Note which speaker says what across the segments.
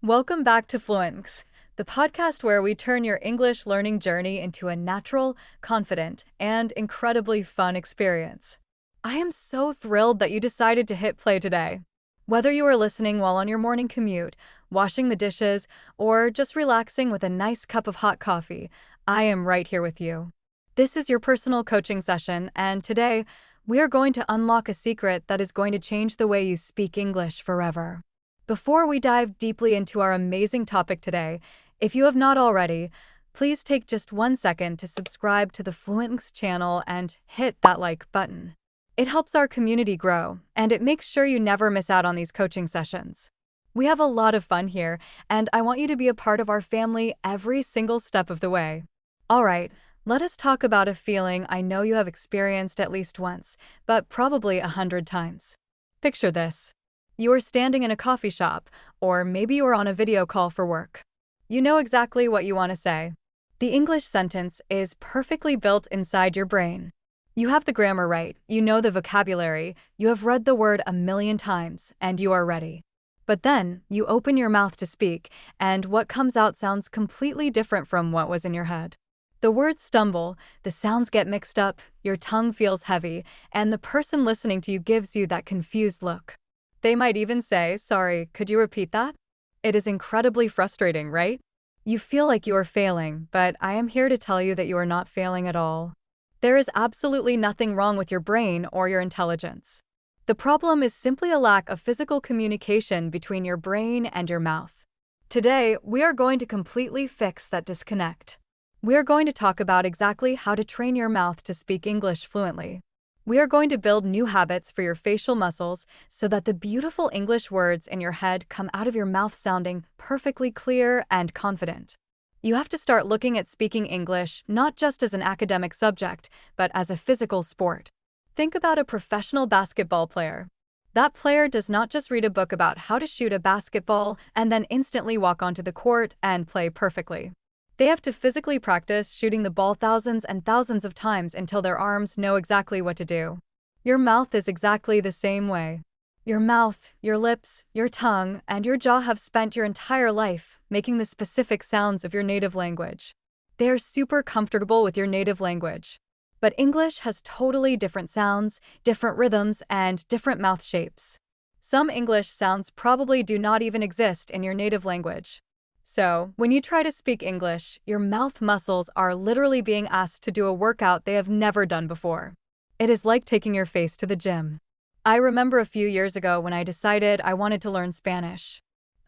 Speaker 1: Welcome back to Fluentmx, the podcast where we turn your English learning journey into a natural, confident, and incredibly fun experience. I am so thrilled that you decided to hit play today. Whether you are listening while on your morning commute, washing the dishes, or just relaxing with a nice cup of hot coffee, I am right here with you. This is your personal coaching session, and today, we are going to unlock a secret that is going to change the way you speak English forever. Before we dive deeply into our amazing topic today, if you have not already, please take just 1 second to subscribe to the Fluentmx channel and hit that like button. It helps our community grow, and it makes sure you never miss out on these coaching sessions. We have a lot of fun here, and I want you to be a part of our family every single step of the way. All right, let us talk about a feeling I know you have experienced at least once, but probably 100 times. Picture this. You are standing in a coffee shop, or maybe you are on a video call for work. You know exactly what you want to say. The English sentence is perfectly built inside your brain. You have the grammar right, you know the vocabulary, you have read the word a million times, and you are ready. But then, you open your mouth to speak, and what comes out sounds completely different from what was in your head. The words stumble, the sounds get mixed up, your tongue feels heavy, and the person listening to you gives you that confused look. They might even say, "Sorry, could you repeat that?" It is incredibly frustrating, right? You feel like you are failing, but I am here to tell you that you are not failing at all. There is absolutely nothing wrong with your brain or your intelligence. The problem is simply a lack of physical communication between your brain and your mouth. Today, we are going to completely fix that disconnect. We are going to talk about exactly how to train your mouth to speak English fluently. We are going to build new habits for your facial muscles so that the beautiful English words in your head come out of your mouth sounding perfectly clear and confident. You have to start looking at speaking English not just as an academic subject, but as a physical sport. Think about a professional basketball player. That player does not just read a book about how to shoot a basketball and then instantly walk onto the court and play perfectly. They have to physically practice shooting the ball thousands and thousands of times until their arms know exactly what to do. Your mouth is exactly the same way. Your mouth, your lips, your tongue, and your jaw have spent your entire life making the specific sounds of your native language. They are super comfortable with your native language. But English has totally different sounds, different rhythms, and different mouth shapes. Some English sounds probably do not even exist in your native language. So, when you try to speak English, your mouth muscles are literally being asked to do a workout they have never done before. It is like taking your face to the gym. I remember a few years ago when I decided I wanted to learn Spanish.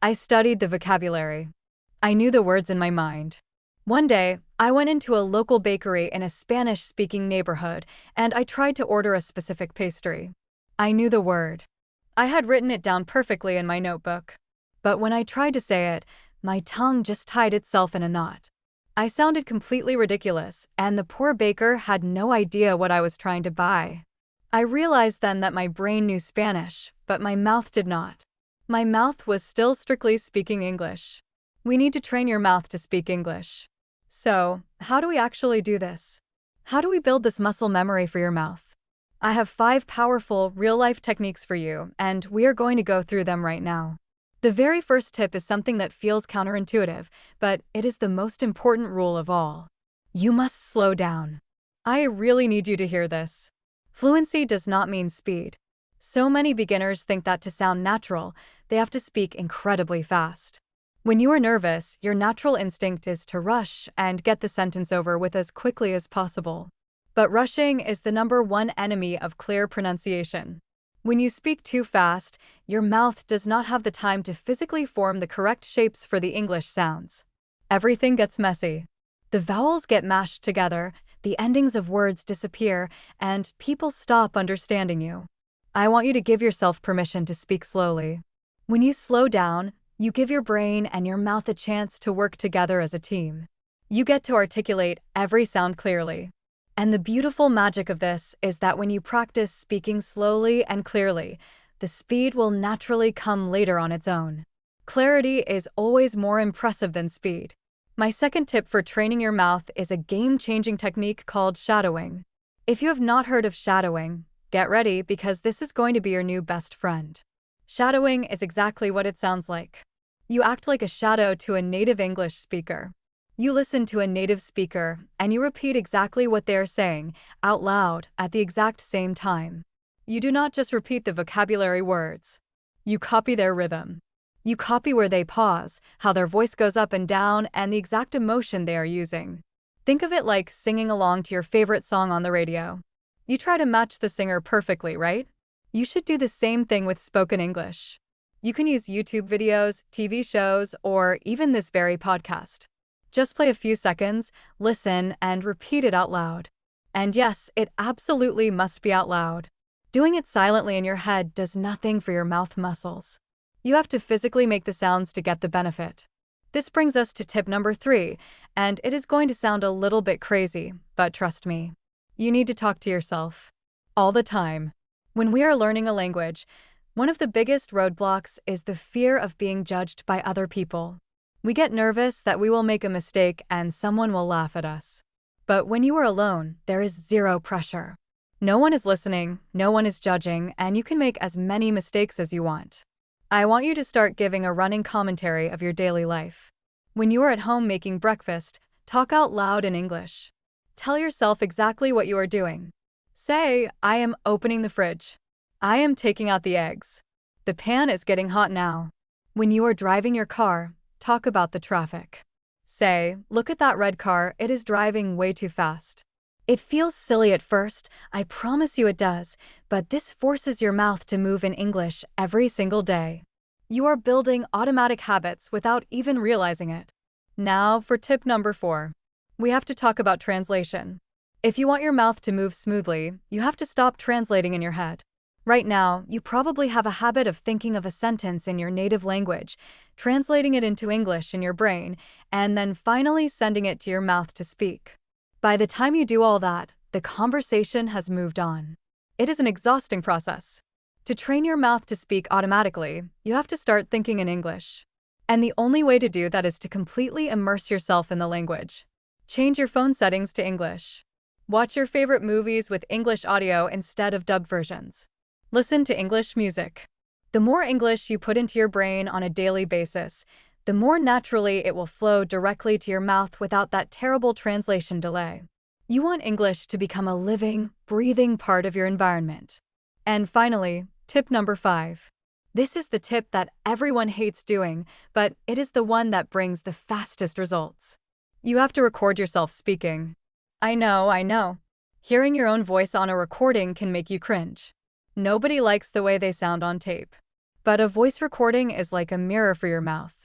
Speaker 1: I studied the vocabulary. I knew the words in my mind. One day, I went into a local bakery in a Spanish-speaking neighborhood, and I tried to order a specific pastry. I knew the word. I had written it down perfectly in my notebook. But when I tried to say it, my tongue just tied itself in a knot. I sounded completely ridiculous, and the poor baker had no idea what I was trying to buy. I realized then that my brain knew Spanish, but my mouth did not. My mouth was still strictly speaking English. We need to train your mouth to speak English. So, how do we actually do this? How do we build this muscle memory for your mouth? I have 5 powerful, real-life techniques for you, and we are going to go through them right now. The very first tip is something that feels counterintuitive, but it is the most important rule of all. You must slow down. I really need you to hear this. Fluency does not mean speed. So many beginners think that to sound natural, they have to speak incredibly fast. When you are nervous, your natural instinct is to rush and get the sentence over with as quickly as possible. But rushing is the #1 enemy of clear pronunciation. When you speak too fast, your mouth does not have the time to physically form the correct shapes for the English sounds. Everything gets messy. The vowels get mashed together, the endings of words disappear, and people stop understanding you. I want you to give yourself permission to speak slowly. When you slow down, you give your brain and your mouth a chance to work together as a team. You get to articulate every sound clearly. And the beautiful magic of this is that when you practice speaking slowly and clearly, the speed will naturally come later on its own. Clarity is always more impressive than speed. My second tip for training your mouth is a game-changing technique called shadowing. If you have not heard of shadowing, get ready because this is going to be your new best friend. Shadowing is exactly what it sounds like. You act like a shadow to a native English speaker. You listen to a native speaker and you repeat exactly what they are saying out loud at the exact same time. You do not just repeat the vocabulary words. You copy their rhythm. You copy where they pause, how their voice goes up and down, and the exact emotion they are using. Think of it like singing along to your favorite song on the radio. You try to match the singer perfectly, right? You should do the same thing with spoken English. You can use YouTube videos, TV shows, or even this very podcast. Just play a few seconds, listen, and repeat it out loud. And yes, it absolutely must be out loud. Doing it silently in your head does nothing for your mouth muscles. You have to physically make the sounds to get the benefit. This brings us to tip number 3, and it is going to sound a little bit crazy, but trust me, you need to talk to yourself. All the time. When we are learning a language, one of the biggest roadblocks is the fear of being judged by other people. We get nervous that we will make a mistake and someone will laugh at us. But when you are alone, there is zero pressure. No one is listening, no one is judging, and you can make as many mistakes as you want. I want you to start giving a running commentary of your daily life. When you are at home making breakfast, talk out loud in English. Tell yourself exactly what you are doing. Say, I am opening the fridge. I am taking out the eggs. The pan is getting hot now. When you are driving your car, talk about the traffic. Say, look at that red car, it is driving way too fast. It feels silly at first, I promise you it does, but this forces your mouth to move in English every single day. You are building automatic habits without even realizing it. Now for tip number 4. We have to talk about translation. If you want your mouth to move smoothly, you have to stop translating in your head. Right now, you probably have a habit of thinking of a sentence in your native language, translating it into English in your brain, and then finally sending it to your mouth to speak. By the time you do all that, the conversation has moved on. It is an exhausting process. To train your mouth to speak automatically, you have to start thinking in English. And the only way to do that is to completely immerse yourself in the language. Change your phone settings to English. Watch your favorite movies with English audio instead of dubbed versions. Listen to English music. The more English you put into your brain on a daily basis, the more naturally it will flow directly to your mouth without that terrible translation delay. You want English to become a living, breathing part of your environment. And finally, tip number 5. This is the tip that everyone hates doing, but it is the one that brings the fastest results. You have to record yourself speaking. I know. Hearing your own voice on a recording can make you cringe. Nobody likes the way they sound on tape. But a voice recording is like a mirror for your mouth.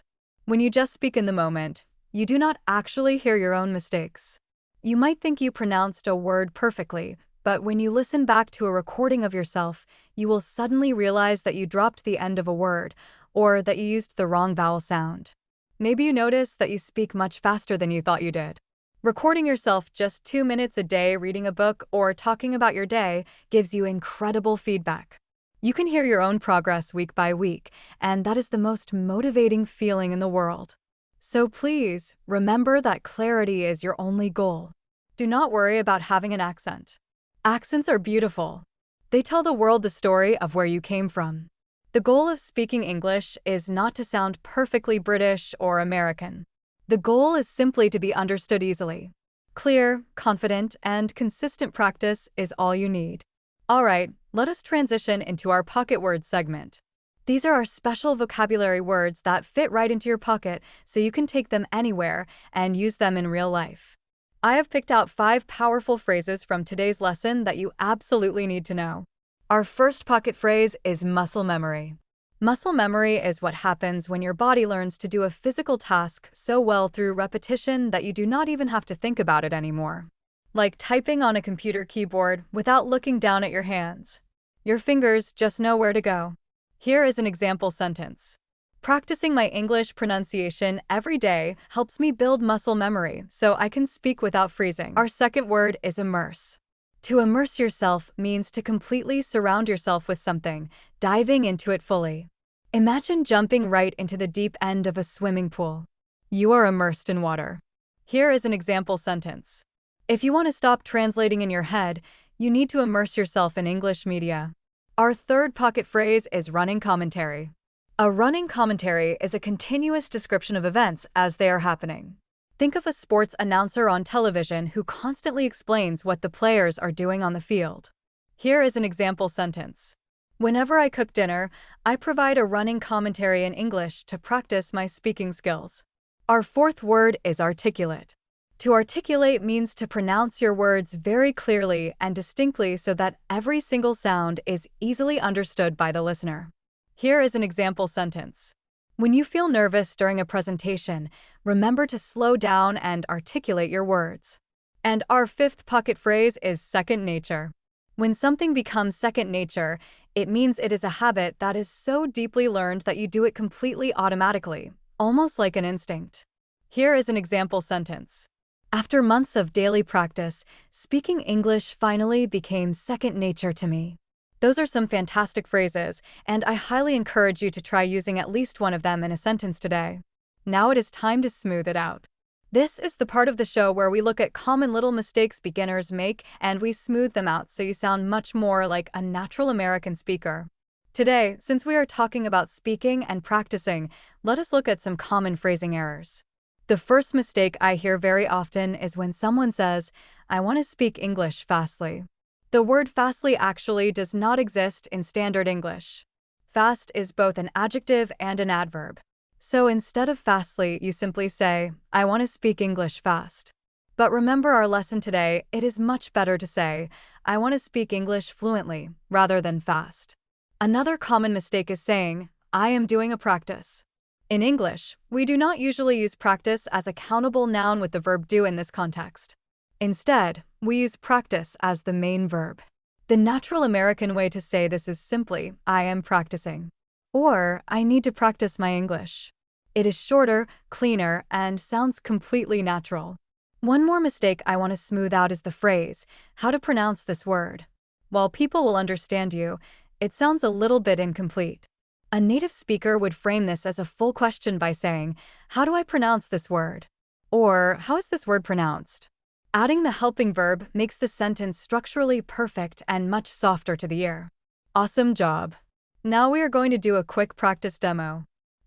Speaker 1: When you just speak in the moment, you do not actually hear your own mistakes. You might think you pronounced a word perfectly, but when you listen back to a recording of yourself, you will suddenly realize that you dropped the end of a word, or that you used the wrong vowel sound. Maybe you notice that you speak much faster than you thought you did. Recording yourself just 2 minutes a day reading a book or talking about your day gives you incredible feedback. You can hear your own progress week by week, and that is the most motivating feeling in the world. So please, remember that clarity is your only goal. Do not worry about having an accent. Accents are beautiful. They tell the world the story of where you came from. The goal of speaking English is not to sound perfectly British or American. The goal is simply to be understood easily. Clear, confident, and consistent practice is all you need. All right, let us transition into our pocket word segment. These are our special vocabulary words that fit right into your pocket so you can take them anywhere and use them in real life. I have picked out 5 powerful phrases from today's lesson that you absolutely need to know. Our first pocket phrase is muscle memory. Muscle memory is what happens when your body learns to do a physical task so well through repetition that you do not even have to think about it anymore. Like typing on a computer keyboard without looking down at your hands. Your fingers just know where to go. Here is an example sentence. Practicing my English pronunciation every day helps me build muscle memory so I can speak without freezing. Our second word is immerse. To immerse yourself means to completely surround yourself with something, diving into it fully. Imagine jumping right into the deep end of a swimming pool. You are immersed in water. Here is an example sentence. If you want to stop translating in your head, you need to immerse yourself in English media. Our third pocket phrase is running commentary. A running commentary is a continuous description of events as they are happening. Think of a sports announcer on television who constantly explains what the players are doing on the field. Here is an example sentence. Whenever I cook dinner, I provide a running commentary in English to practice my speaking skills. Our fourth word is articulate. To articulate means to pronounce your words very clearly and distinctly so that every single sound is easily understood by the listener. Here is an example sentence. When you feel nervous during a presentation, remember to slow down and articulate your words. And our fifth pocket phrase is second nature. When something becomes second nature, it means it is a habit that is so deeply learned that you do it completely automatically, almost like an instinct. Here is an example sentence. After months of daily practice, speaking English finally became second nature to me. Those are some fantastic phrases, and I highly encourage you to try using at least one of them in a sentence today. Now it is time to smooth it out. This is the part of the show where we look at common little mistakes beginners make and we smooth them out so you sound much more like a natural American speaker. Today, since we are talking about speaking and practicing, let us look at some common phrasing errors. The first mistake I hear very often is when someone says, "I want to speak English fastly." The word fastly actually does not exist in standard English. Fast is both an adjective and an adverb. So instead of fastly, you simply say, "I want to speak English fast." But remember our lesson today, it is much better to say, "I want to speak English fluently," rather than fast. Another common mistake is saying, "I am doing a practice." In English, we do not usually use practice as a countable noun with the verb do in this context. Instead, we use practice as the main verb. The natural American way to say this is simply, "I am practicing," or "I need to practice my English." It is shorter, cleaner, and sounds completely natural. One more mistake I want to smooth out is the phrase, "How to pronounce this word?" While people will understand you, it sounds a little bit incomplete. A native speaker would frame this as a full question by saying, "How do I pronounce this word?" Or, "How is this word pronounced?" Adding the helping verb makes the sentence structurally perfect and much softer to the ear. Awesome job! Now we are going to do a quick practice demo.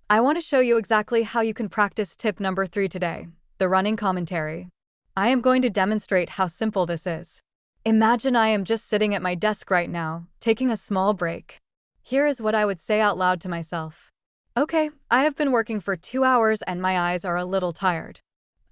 Speaker 1: I want to show you exactly how you can practice tip number 3 today, the running commentary. I am going to demonstrate how simple this is. Imagine I am just sitting at my desk right now, taking a small break. Here is what I would say out loud to myself. Okay, I have been working for 2 hours and my eyes are a little tired.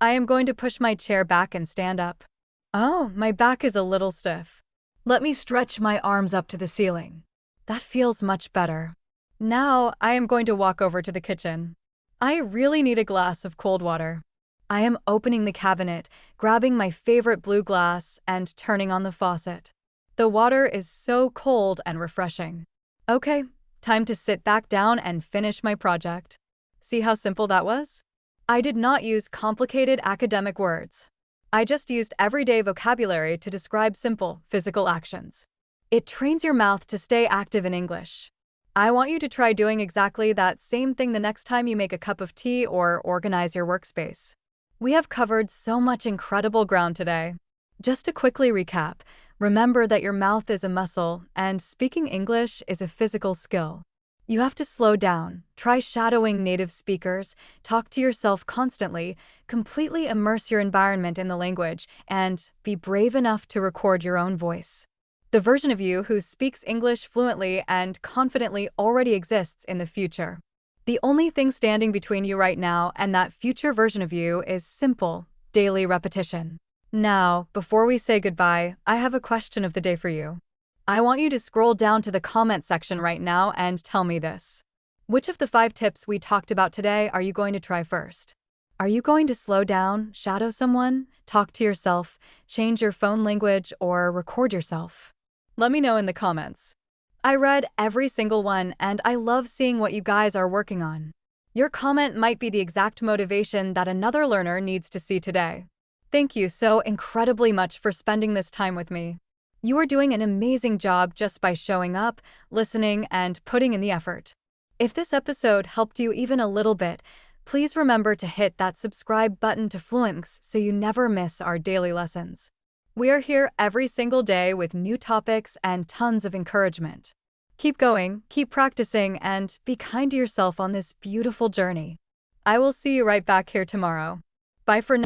Speaker 1: I am going to push my chair back and stand up. Oh, my back is a little stiff. Let me stretch my arms up to the ceiling. That feels much better. Now, I am going to walk over to the kitchen. I really need a glass of cold water. I am opening the cabinet, grabbing my favorite blue glass, and turning on the faucet. The water is so cold and refreshing. Okay, time to sit back down and finish my project. See how simple that was? I did not use complicated academic words. I just used everyday vocabulary to describe simple, physical actions. It trains your mouth to stay active in English. I want you to try doing exactly that same thing the next time you make a cup of tea or organize your workspace. We have covered so much incredible ground today. Just to quickly recap, remember that your mouth is a muscle and speaking English is a physical skill. You have to slow down, try shadowing native speakers, talk to yourself constantly, completely immerse your environment in the language, and be brave enough to record your own voice. The version of you who speaks English fluently and confidently already exists in the future. The only thing standing between you right now and that future version of you is simple, daily repetition. Now, before we say goodbye, I have a question of the day for you. I want you to scroll down to the comment section right now and tell me this. Which of the 5 tips we talked about today are you going to try first? Are you going to slow down, shadow someone, talk to yourself, change your phone language, or record yourself? Let me know in the comments. I read every single one and I love seeing what you guys are working on. Your comment might be the exact motivation that another learner needs to see today. Thank you so incredibly much for spending this time with me. You are doing an amazing job just by showing up, listening, and putting in the effort. If this episode helped you even a little bit, please remember to hit that subscribe button to Fluentmx so you never miss our daily lessons. We are here every single day with new topics and tons of encouragement. Keep going, keep practicing, and be kind to yourself on this beautiful journey. I will see you right back here tomorrow. Bye for now.